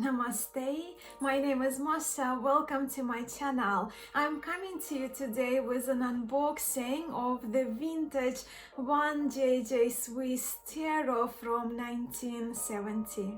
Namaste, my name is Masha. Welcome to my channel. I'm coming to you today with an unboxing of the vintage 1JJ Swiss Tarot from 1970.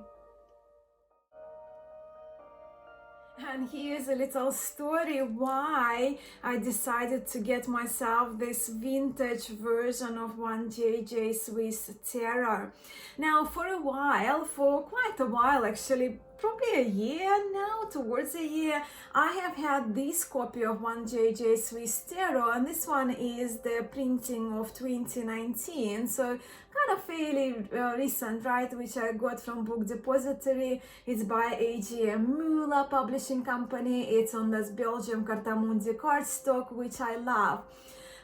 And here's a little story why I decided to get myself this vintage version of 1JJ Swiss Tarot. Now, for quite a while actually, probably a year now, towards a year, I have had this copy of 1JJ Swiss Tarot, and this one is the printing of 2019, so kind of fairly recent, right, which I got from Book Depository. It's by AGM Müller Publishing Company. It's on this Belgium Cartamundi cardstock, which I love.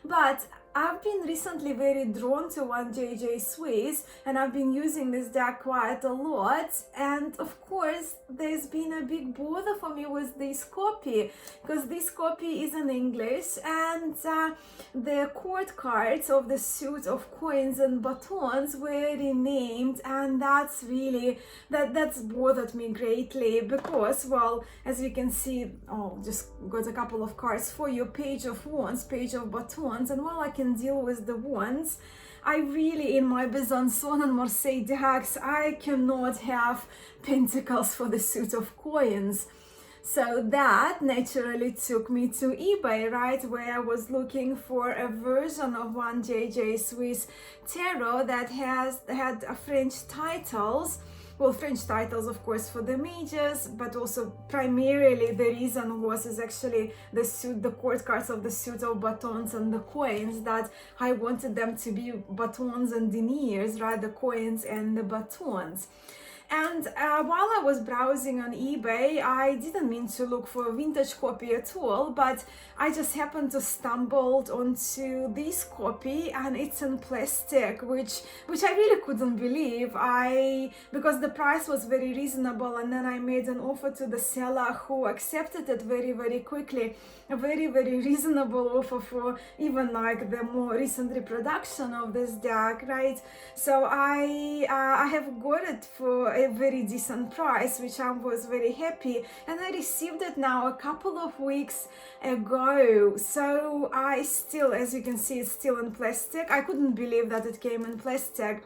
But I've been recently very drawn to 1JJ Swiss, and I've been using this deck quite a lot, and of course there's been a big bother for me with this copy, because this copy is in English, and the court cards of the suit of coins and batons were renamed, and that's bothered me greatly, because, well, as you can see, just got a couple of cards for you: page of wands, page of batons, and while I can deal with the wands, I really, in my Besançon and Marseille decks, I cannot have pentacles for the suit of coins. So that naturally took me to eBay, right, where I was looking for a version of 1JJ Swiss Tarot that had French titles. Well, French titles, of course, for the mages, but also primarily the reason is actually the court cards of the suit of batons and the coins, that I wanted them to be batons and deniers, right, the coins and the batons. And while I was browsing on eBay, I didn't mean to look for a vintage copy at all, but I just happened to stumble onto this copy, and it's in plastic, which I really couldn't believe. Because the price was very reasonable, and then I made an offer to the seller, who accepted it very, very quickly. A very, very reasonable offer for even like the more recent reproduction of this deck, right? So I have got it for a very decent price, which I was very happy, and I received it now a couple of weeks ago. So I still, as you can see, it's still in plastic. I couldn't believe that it came in plastic.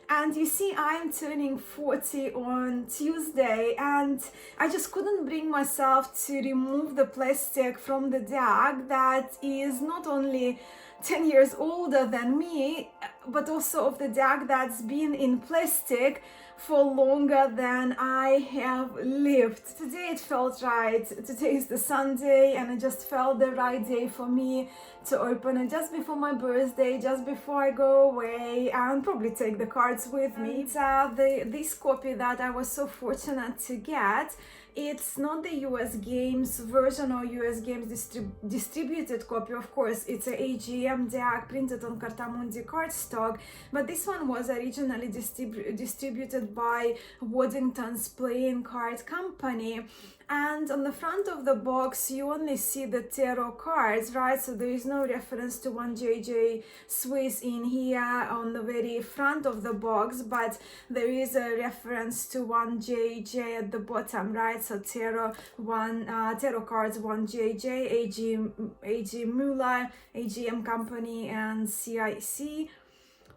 And you see, I'm turning 40 on Tuesday, and I just couldn't bring myself to remove the plastic from the deck that is not only 10 years older than me, but also of the deck that's been in plastic for longer than I have lived. Today it felt right. Today is the Sunday, and it just felt the right day for me to open it just before my birthday, just before I go away, and probably take the cards with me. This copy that I was so fortunate to get, it's not the US Games version or US Games distributed copy. Of course, it's a AGM deck printed on Cartamundi cardstock, but this one was originally distributed by Waddington's Playing Card Company. And on the front of the box, you only see the tarot cards, right? So there is no reference to 1JJ Swiss in here on the very front of the box, but there is a reference to 1JJ at the bottom, right? So tarot cards 1JJ, AG Müller, AGM Company, and CIC.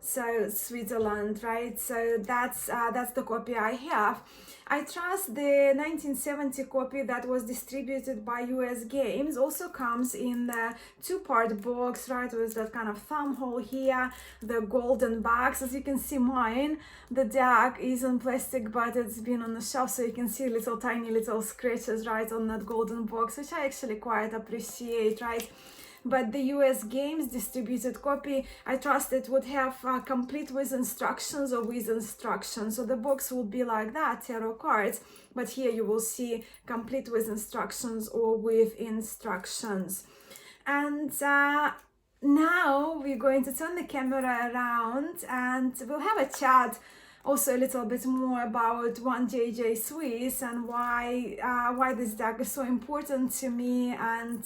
So Switzerland, right? So that's the copy I have. I trust the 1970 copy that was distributed by US Games also comes in the two-part box, right, with that kind of thumb hole here, the golden box. As you can see, mine, the deck is in plastic, but it's been on the shelf, so you can see tiny little scratches, right, on that golden box, which I actually quite appreciate, right? But the US Games distributed copy, I trust it would have complete with instructions or with instructions. So the box will be like that, tarot cards, but here you will see complete with instructions or with instructions. And now we're going to turn the camera around, and we'll have a chat also a little bit more about 1JJ Swiss and why this deck is so important to me, and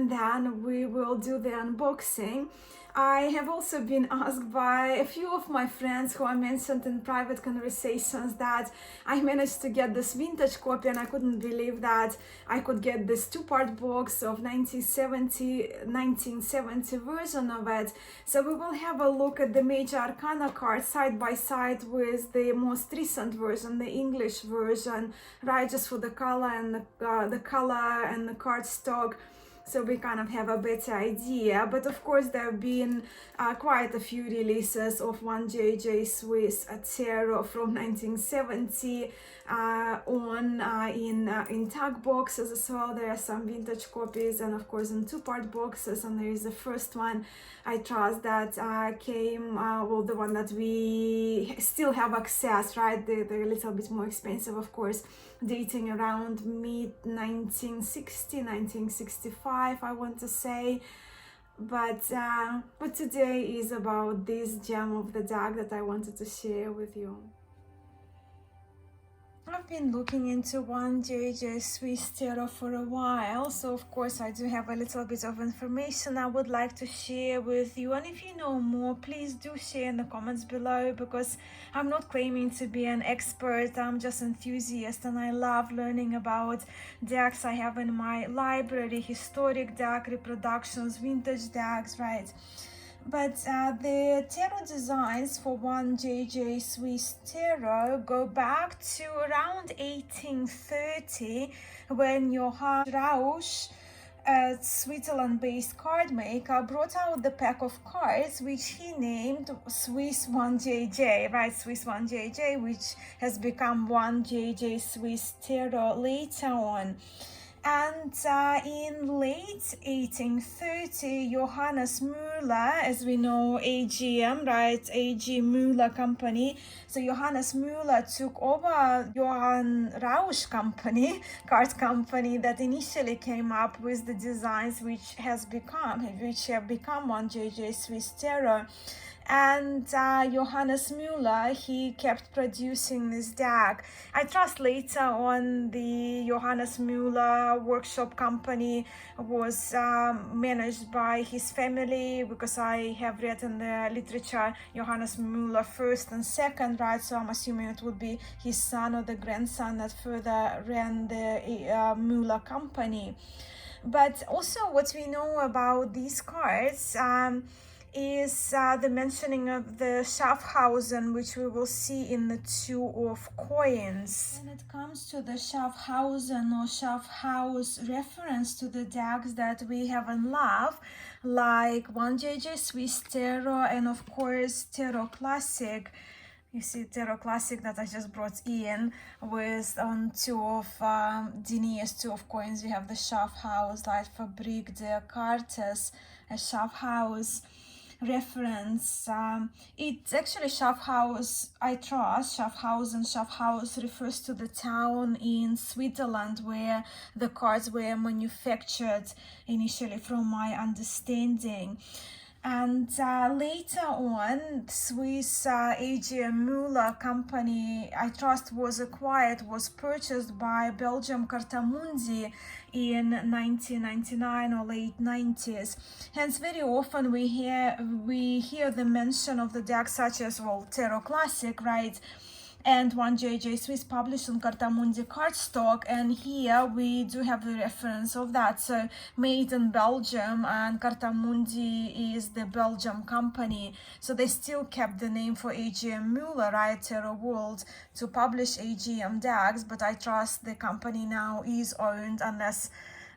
then we will do the unboxing. I have also been asked by a few of my friends who I mentioned in private conversations that I managed to get this vintage copy, and I couldn't believe that I could get this two-part box of 1970 version of it. So we will have a look at the major arcana cards side by side with the most recent version, the English version, right, just for the color and the color and the cardstock, so we kind of have a better idea. But of course there have been quite a few releases of 1JJ Swiss Tarot from 1970 in tag boxes as well. There are some vintage copies, and of course in two-part boxes, and there is the first one I trust that came, well, the one that we still have access, right? They're a little bit more expensive, of course, dating around mid 1960, 1965, I want to say. But today is about this gem of the deck that I wanted to share with you. I've been looking into 1JJ Swiss Tarot for a while, so of course I do have a little bit of information I would like to share with you. And if you know more, please do share in the comments below, because I'm not claiming to be an expert. I'm just an enthusiast, and I love learning about decks I have in my library: historic deck, reproductions, vintage decks, right? But the tarot designs for 1JJ Swiss Tarot go back to around 1830, when Johann Rausch, a Switzerland-based card maker, brought out the pack of cards which he named Swiss 1JJ, right? Swiss 1JJ, which has become 1JJ Swiss Tarot later on. And in late 1830, Johannes Müller, as we know, AGM, right, AG Müller Company. So Johannes Müller took over Johann Rausch Company, card company, that initially came up with the designs which have become 1JJ Swiss Tarot. And Johannes Müller, he kept producing this deck. I trust later on the Johannes Müller workshop company was managed by his family, because I have read in the literature Johannes Müller first and second, right? So I'm assuming it would be his son or the grandson that further ran the Müller company. But also what we know about these cards is the mentioning of the Schaffhausen, which we will see in the Two of Coins. When it comes to the Schaffhausen or Schaffhaus reference to the decks that we have in love, like 1JJ Swiss Tarot and of course Tarot Classic. You see Tarot Classic that I just brought in with on Two of Deniers, Two of Coins. We have the Schaffhaus, Light Fabrique de Cartes, a Schaffhaus reference. It's actually Schaffhaus, I trust. Schaffhausen, Schaffhaus refers to the town in Switzerland where the cards were manufactured initially, from my understanding. And later on, Swiss AGM Müller company, I trust, was purchased by Belgium Cartamundi in 1999 or late 90s. Hence, very often we hear the mention of the decks such as, well, Tarot Classic, right? And 1JJ Swiss published on Cartamundi cardstock, and here we do have the reference of that. So made in Belgium, and Cartamundi is the Belgium company, so they still kept the name for AGM Müller, right, Tarot World, to publish AGM decks. But I trust the company now is owned, unless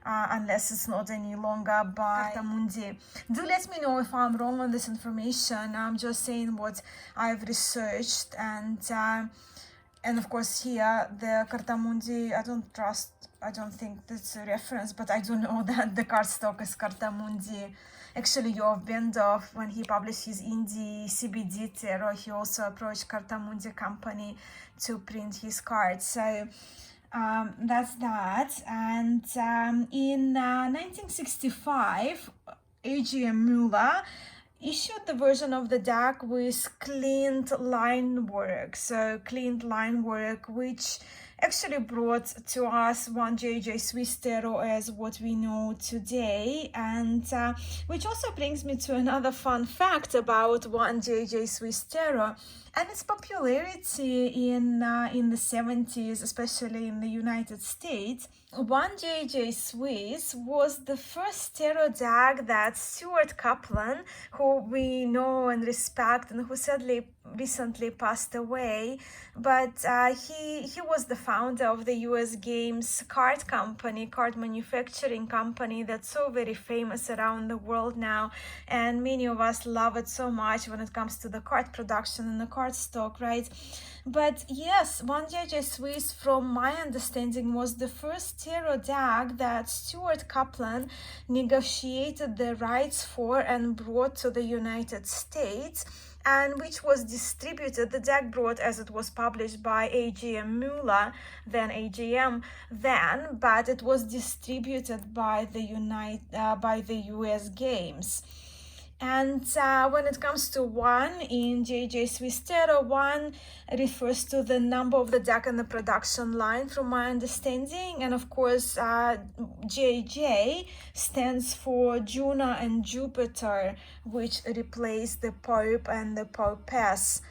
it's not any longer by Cartamundi. Do let me know if I'm wrong on this information. I'm just saying what I've researched, and of course here the Cartamundi, I don't think that's a reference, but I do know that the cardstock is Cartamundi. Actually, Yoav Bendorf, when he published his indie CBD Tarot, he also approached Cartamundi company to print his cards. So that's that. And in 1965, AGM Müller issued the version of the deck with cleaned line work. So cleaned line work, which actually brought to us 1JJ Swiss Tarot as what we know today. And which also brings me to another fun fact about 1JJ Swiss Tarot and its popularity in the 70s, especially in the United States. 1JJ Swiss was the first tarot deck that Stuart Kaplan, who we know and respect and who sadly recently passed away, but he was the founder of the US Games card company, card manufacturing company that's so very famous around the world now, and many of us love it so much when it comes to the card production and the card stock, right? But yes, 1JJ Swiss, from my understanding, was the first tarot deck that Stuart Kaplan negotiated the rights for and brought to the United States, and which was distributed, the deck brought as it was published by AGM Muller, then AGM then, but it was distributed by the US Games. And when it comes to 1 in JJ Swiss Tarot, 1 refers to the number of the deck in the production line, from my understanding. And of course, JJ stands for Juno and Jupiter, which replace the Pope and the Popess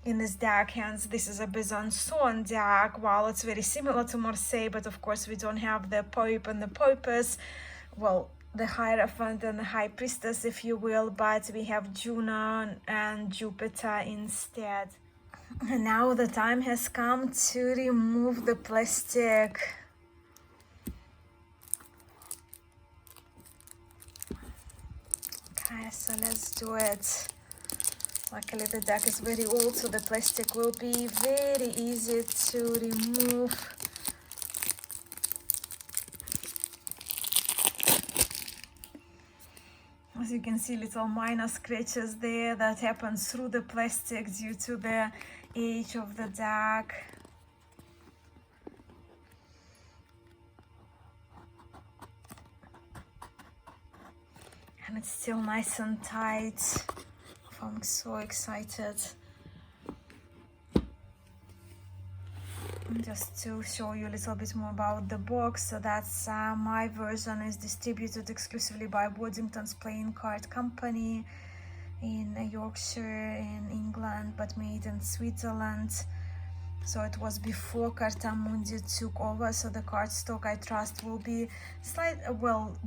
in this deck. Hence, this is a Besançon deck. While it's very similar to Marseille, but of course, we don't have the Pope and the Popess. Well, the Hierophant and the High Priestess, if you will, but we have Juno and Jupiter instead. And now the time has come to remove the plastic. Okay, so let's do it. Luckily the deck is very old, so the plastic will be very easy to remove. As you can see, little minor scratches there that happen through the plastic due to the age of the deck. And it's still nice and tight. I'm so excited. Just to show you a little bit more about the box, so that's my version is distributed exclusively by Waddington's Playing Card Company in Yorkshire in England, but made in Switzerland. So it was before Carta Mundi took over, so the card stock, I trust, will be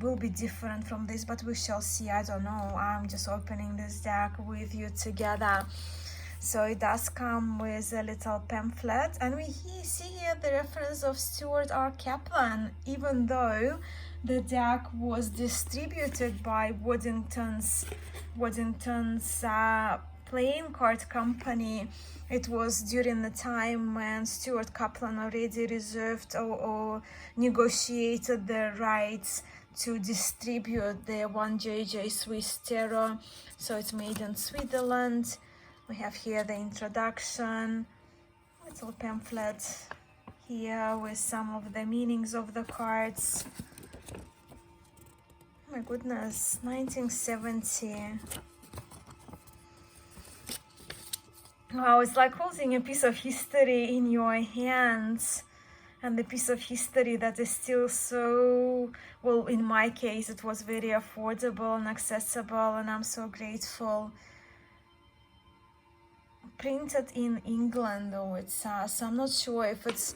will be different from this, but we shall see. I don't know. I'm just opening this deck with you together. So it does come with a little pamphlet, and we see here the reference of Stuart R. Kaplan, even though the deck was distributed by Waddington's Playing Card Company. It was during the time when Stuart Kaplan already reserved or negotiated the rights to distribute the 1JJ Swiss Tarot. So it's made in Switzerland. We have here the introduction, little pamphlet here with some of the meanings of the cards. Oh my goodness, 1970. Wow, it's like holding a piece of history in your hands, and the piece of history that is still so, well, in my case, it was very affordable and accessible, and I'm so grateful. Printed in England, though, it says, so I'm not sure if it's,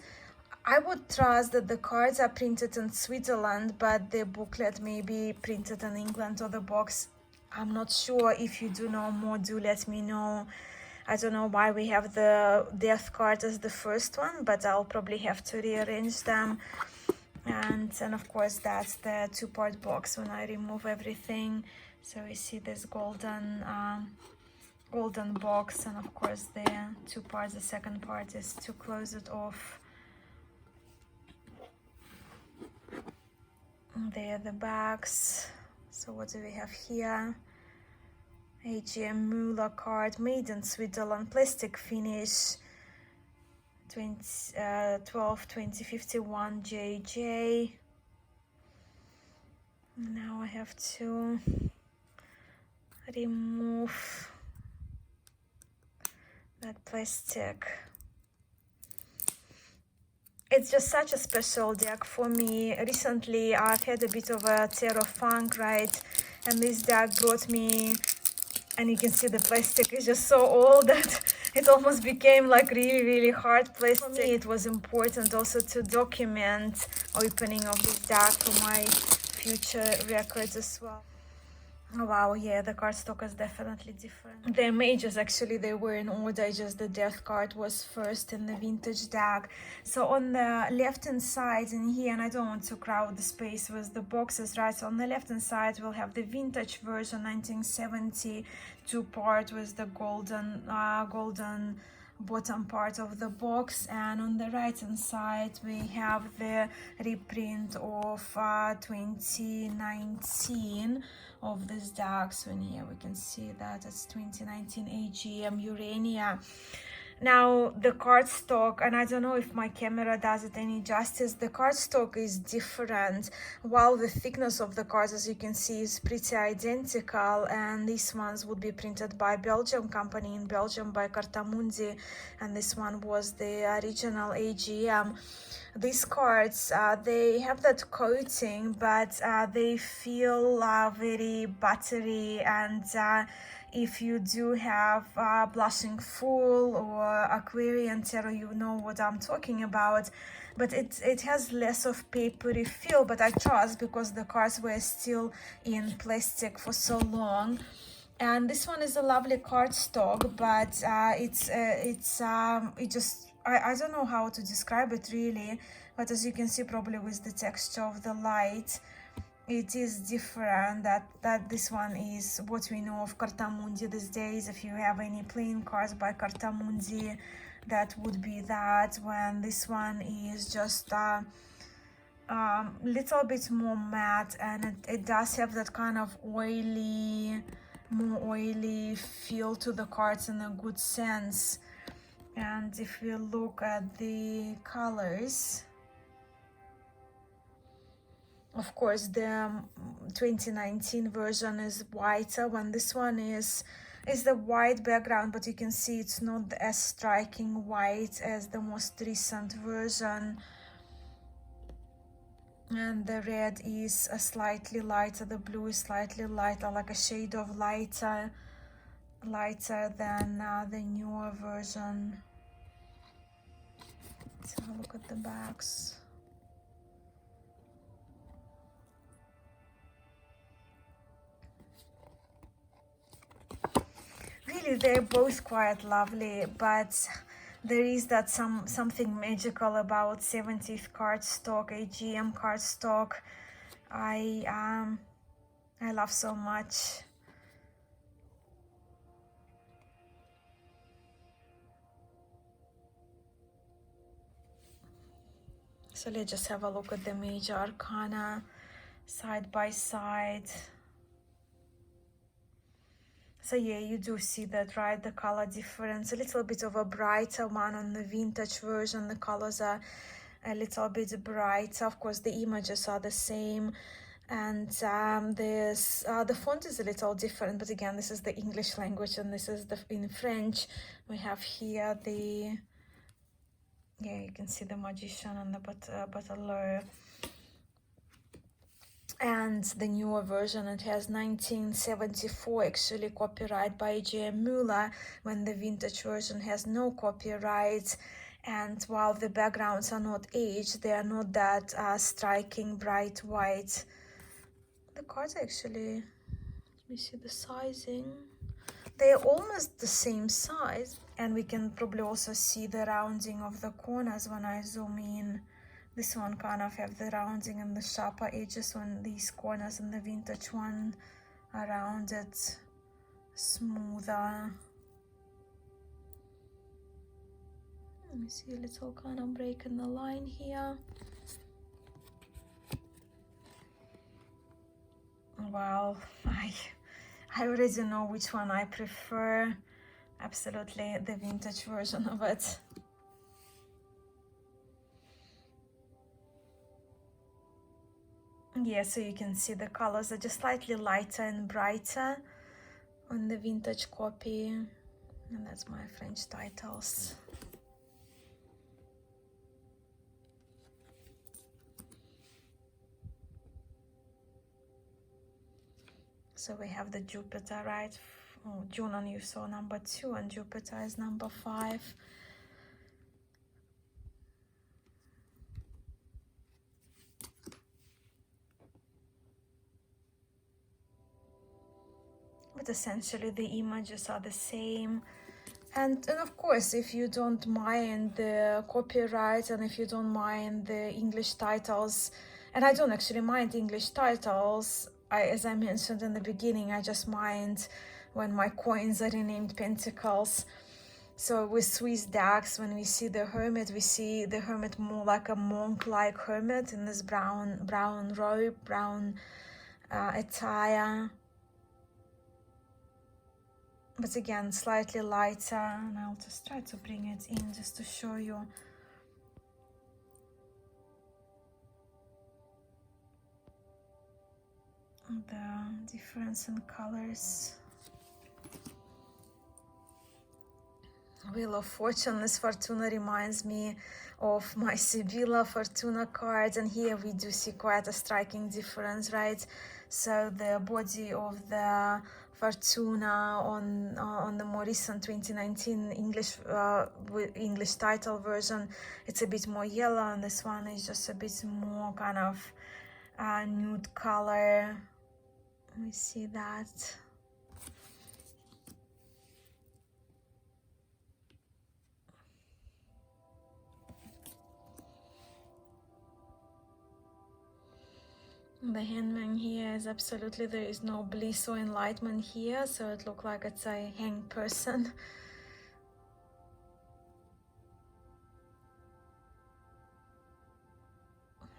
I would trust that the cards are printed in Switzerland, but the booklet may be printed in England, or the box, I'm not sure. If you do know more, do let me know. I don't know why we have the death card as the first one, but I'll probably have to rearrange them. And of course, that's the two-part box when I remove everything. So we see this golden box, and of course the two parts. The second part is to close it off. There are the bags. So what do we have here? AGM Muller card, made in Switzerland, plastic finish, 12-2051 JJ. Now I have to remove that plastic. it's just such a special deck for me. Recently, I've had a bit of a tarot funk, right? And this deck brought me, and you can see the plastic is just so old that it almost became like really hard plastic. For me, it was important also to document opening of this deck for my future records as well. Oh, wow, yeah, the cardstock is definitely different. The images, actually, they were in order, just the death card was first in the vintage deck. So on the left-hand side in here, and I don't want to crowd the space with the boxes, right? So on the left-hand side, we'll have the vintage version, 1972 part with the golden bottom part of the box, and on the right hand side we have the reprint of 2019 of this deck. So in here we can see that it's 2019 AGM Urania. Now the cardstock, and I don't know if my camera does it any justice, the cardstock is different, while the thickness of the cards, as you can see, is pretty identical, and these ones would be printed by Belgium company in Belgium by Cartamundi, and this one was the original AGM. These cards, they have that coating, but they feel very buttery, and if you do have Blushing Fool or Aquarian Tarot, you know what I'm talking about. But it has less of papery feel, but I trust because the cards were still in plastic for so long. And this one is a lovely cardstock, but I don't know how to describe it really, but as you can see probably with the texture of the light, it is different. That this one is what we know of Cartamundi these days. If you have any plain cards by Cartamundi, that would be that, when this one is just little bit more matte, and it does have that kind of more oily feel to the cards in a good sense. And if we look at the colors, of course the 2019 version is whiter, when this one is the white background, but you can see it's not as striking white as the most recent version. And the red is a slightly lighter, the blue is slightly lighter, like a shade of lighter than the newer version. Let's have a look at the backs. Really, they're both quite lovely, but there is that something magical about 70th cardstock, AGM cardstock. I love so much. So let's just have a look at the major arcana side by side. So yeah, you do see that, right? The color difference, a little bit of a brighter one on the vintage version. The colors are a little bit brighter. Of course, the images are the same, and the font is a little different. But again, this is the English language, and this is in French. We have here the, yeah, you can see the magician and the bateleur. And the newer version, it has 1974 actually copyright by J.M. Muller, when the vintage version has no copyright. And while the backgrounds are not aged, they are not that striking bright white. The cards actually, let me see the sizing. They're almost the same size, and we can probably also see the rounding of the corners when I zoom in. This one kind of have the rounding and the sharper edges, when these corners in the vintage one are rounded, smoother. Let me see a little kind of break in the line here. Well, I already know which one I prefer. Absolutely the vintage version of it. Yeah, so you can see the colors are just slightly lighter and brighter on the vintage copy. And that's my French titles. So we have the Jupiter, right? Oh, Junon you saw number 2 and Jupiter is number 5. But essentially the images are the same. And of course, if you don't mind the copyright and if you don't mind the English titles, and I don't actually mind English titles, as I mentioned in the beginning, I just mind when my coins are renamed pentacles. So with Swiss decks, when we see the Hermit, we see the Hermit more like a monk-like hermit in this brown robe, brown attire. But again, slightly lighter, and I'll just try to bring it in just to show you the difference in colors. Wheel of Fortune, this Fortuna reminds me of my Sibilla Fortuna card, and here we do see quite a striking difference, right? So the body of the Fortuna on the more recent 2019 English title version, it's a bit more yellow, and this one is just a bit more kind of nude color. We see that. The Hangman here is absolutely, there is no bliss or enlightenment here, so it looks like it's a hanged person.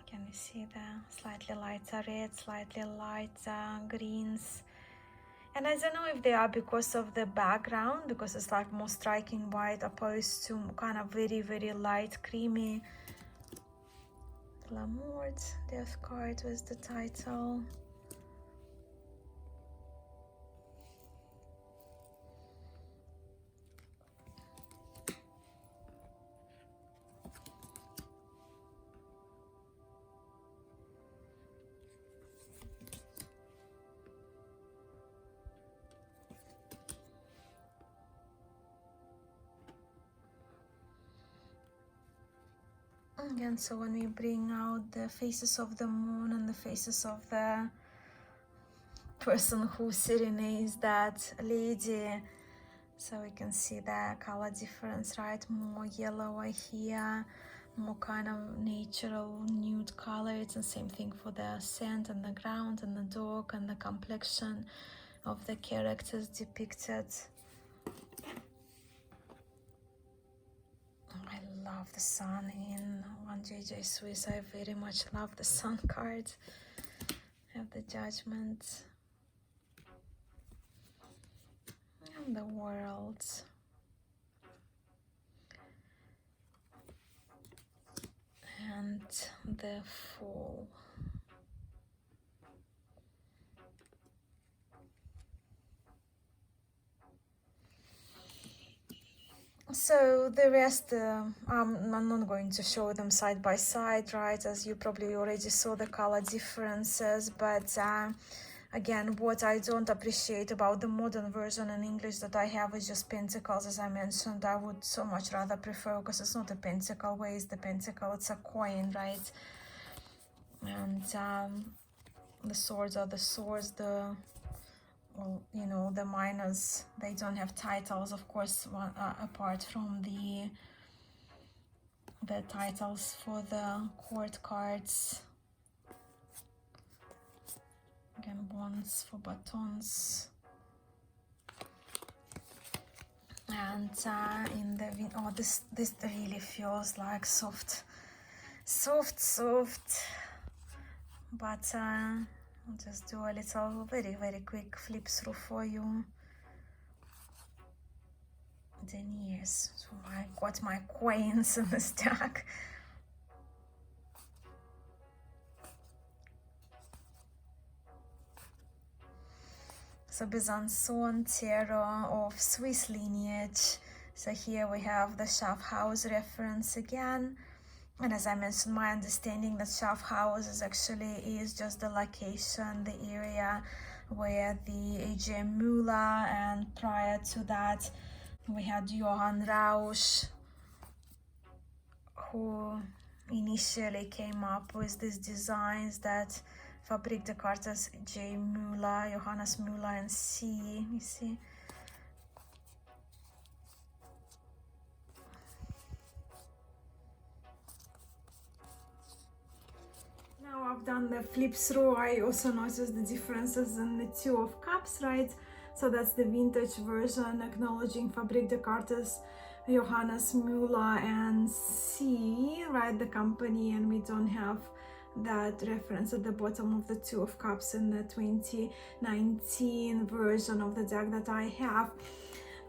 Can you see the slightly lighter red, slightly lighter greens? And I don't know if they are because of the background, because it's like more striking white opposed to kind of very light creamy Glamour Death card was the title. Again, so when we bring out the faces of the moon and the faces of the person who serenades that lady, so we can see the color difference, right? More yellower here, more kind of natural nude color. It's the same thing for the sand and the ground and the dog and the complexion of the characters depicted. I love the sun in 1JJ Swiss. I very much love the sun card. I have the Judgment and the World. And the Fool. So the rest, I'm not going to show them side by side, right, as you probably already saw the color differences, but again, what I don't appreciate about the modern version in English that I have is just pentacles, as I mentioned. I would so much rather prefer, because it's not a pentacle. Where is the pentacle? It's a coin, right? And the swords are the swords, well, you know, the minors, they don't have titles, of course, apart from the titles for the court cards. Again, wands for batons. And in the this really feels like soft, but I'll just do a little very quick flip through for you. Deniers. So I got my coins in this deck. So Besançon Tarot of Swiss lineage. So here we have the Schaffhaus reference again. And as I mentioned, my understanding that Schaffhaus is just the location, the area were the AJ Müller, and prior to that we had Johann Rausch, who initially came up with these designs that Fabrik de Cartas J. Müller, Johannes Müller and C. You see? Now I've done the flip through, I also noticed the differences in the Two of Cups, right? So that's the vintage version, acknowledging Fabrik de Cartas, Johannes Müller and C, right, the company, and we don't have that reference at the bottom of the Two of Cups in the 2019 version of the deck that I have.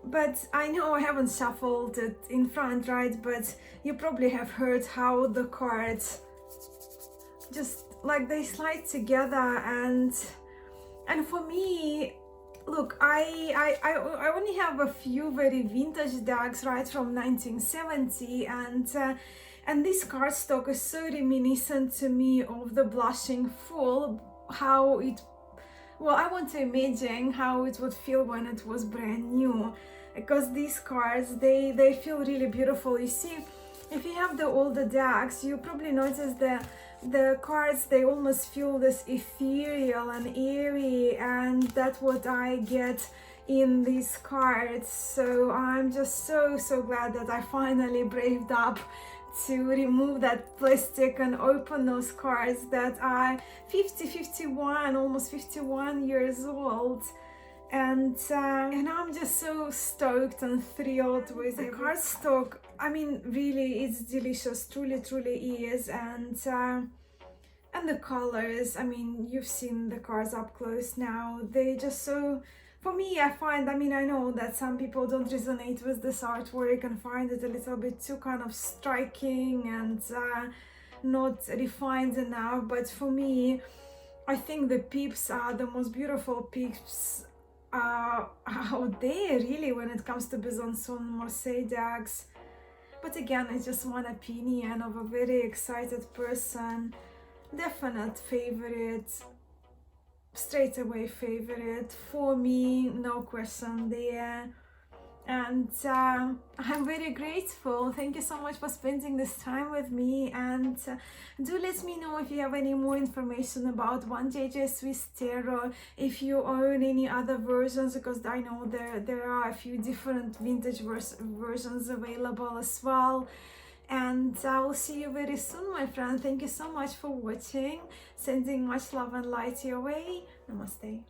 But I know I haven't shuffled it in front, right? But you probably have heard how the cards just like they slide together, and for me, look, I only have a few very vintage decks, right, from 1970, and this cardstock is so reminiscent to me of the Blushing Fool, how it, well, I want to imagine how it would feel when it was brand new, because these cards, they feel really beautiful. You see, if you have the older decks, you probably notice the cards, they almost feel this ethereal and airy, and that's what I get in these cards. So I'm just so glad that I finally braved up to remove that plastic and open those cards that are 51, almost 51 years old. And I'm just so stoked and thrilled with the cardstock. I mean, really, it's delicious, truly is. And the colors, I mean, you've seen the cards up close now. They just so, for me, I find, I mean, I know that some people don't resonate with this artwork and find it a little bit too kind of striking and not refined enough. But for me, I think the pips are the most beautiful pips out there, really, when it comes to Besançon Marseille decks. But again, it's just one opinion of a very excited person. Definite favorite, straight away favorite for me, no question there. And I'm very grateful. Thank you so much for spending this time with me, and do let me know if you have any more information about 1JJ Swiss Tarot, if you own any other versions, because I know there are a few different vintage versions available as well. And I will see you very soon, my friend. Thank you so much for watching. Sending much love and light your way. Namaste.